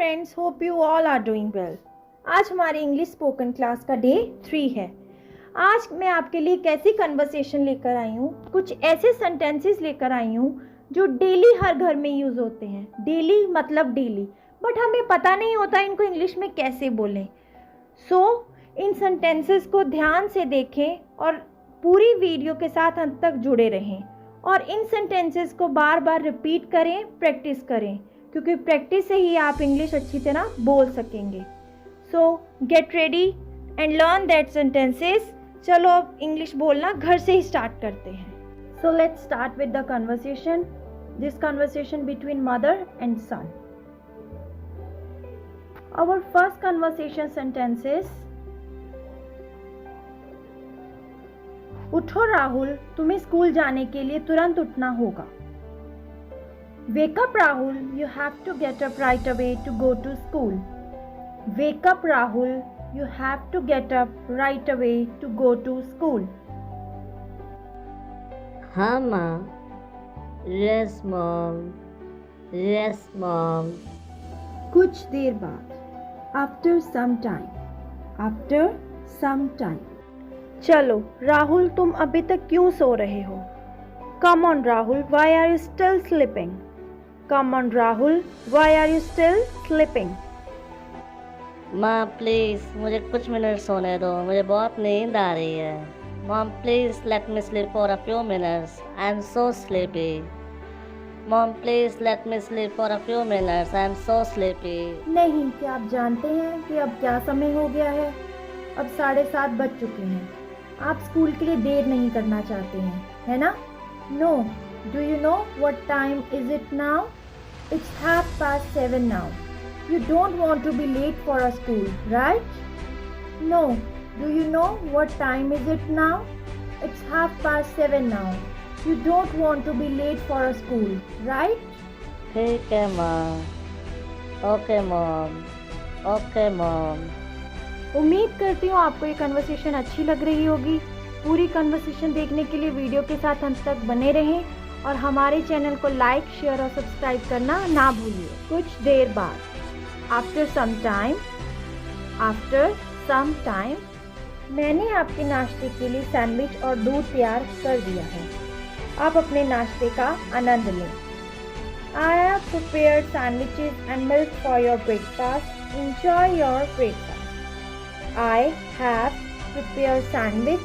Friends, hope you all are doing well. आज हमारी English spoken class का day 3 है। आज मैं आपके लिए एक ऐसी कन्वर्सेशन लेकर आई हूँ, कुछ ऐसे सेंटेंसेस लेकर आई हूँ जो डेली हर घर में यूज़ होते हैं। डेली मतलब डेली, बट हमें पता नहीं होता इनको इंग्लिश में कैसे बोलें। इन सेंटेंसेस को ध्यान से देखें और पूरी वीडियो के साथ अंत तक जुड़े रहें और इन सेंटेंसेस को बार बार रिपीट करें, प्रैक्टिस करें, क्योंकि प्रैक्टिस से ही आप इंग्लिश अच्छी तरह बोल सकेंगे। Get ready and learn that sentences. चलो अब इंग्लिश बोलना घर से ही स्टार्ट करते हैं। Let's start with the conversation. This conversation between mother and son. Our first conversation sentence is, उठो राहुल, तुम्हें स्कूल जाने के लिए तुरंत उठना होगा। Wake up Rahul, you have to get up right away to go to school. Wake up Rahul, you have to get up right away to go to school. हाँ माँ. Yes mom. Yes mom. कुछ देर बाद, after some time. After some time. चलो राहुल, तुम अभी तक क्यों सो रहे हो? Come on Rahul, why are you still sleeping? Come on Rahul, why are you still sleeping? माँ प्लीज़ मुझे कुछ मिनट सोने दो, मुझे बहुत नींद आ रही है। Mom please let me sleep for a few minutes, I am so sleepy. Mom please let me sleep for a few minutes, I am so sleepy. नहीं, क्या आप जानते हैं कि अब क्या समय हो गया है? अब 7:30 बज चुके हैं। आप स्कूल के लिए देर नहीं करना चाहते हैं, है ना? No. Do you know what time is it now? It's 7:30 now. You don't want to be late for a school, right? No. Do you know what time is it now? It's 7:30 now. You don't want to be late for a school, right? ठीक है माँ. Okay mom. Okay mom. उम्मीद करती हूँ आपको ये conversation अच्छी लग रही होगी। पूरी कन्वर्सेशन देखने के लिए वीडियो के साथ अंत तक बने रहें और हमारे चैनल को लाइक, शेयर और सब्सक्राइब करना ना भूलिए। कुछ देर बाद, आफ्टर सम टाइम, मैंने आपके नाश्ते के लिए सैंडविच और दूध तैयार कर दिया है। आप अपने नाश्ते का आनंद लें। I have prepared sandwiches and milk for your breakfast. Enjoy your breakfast. I have prepared sandwich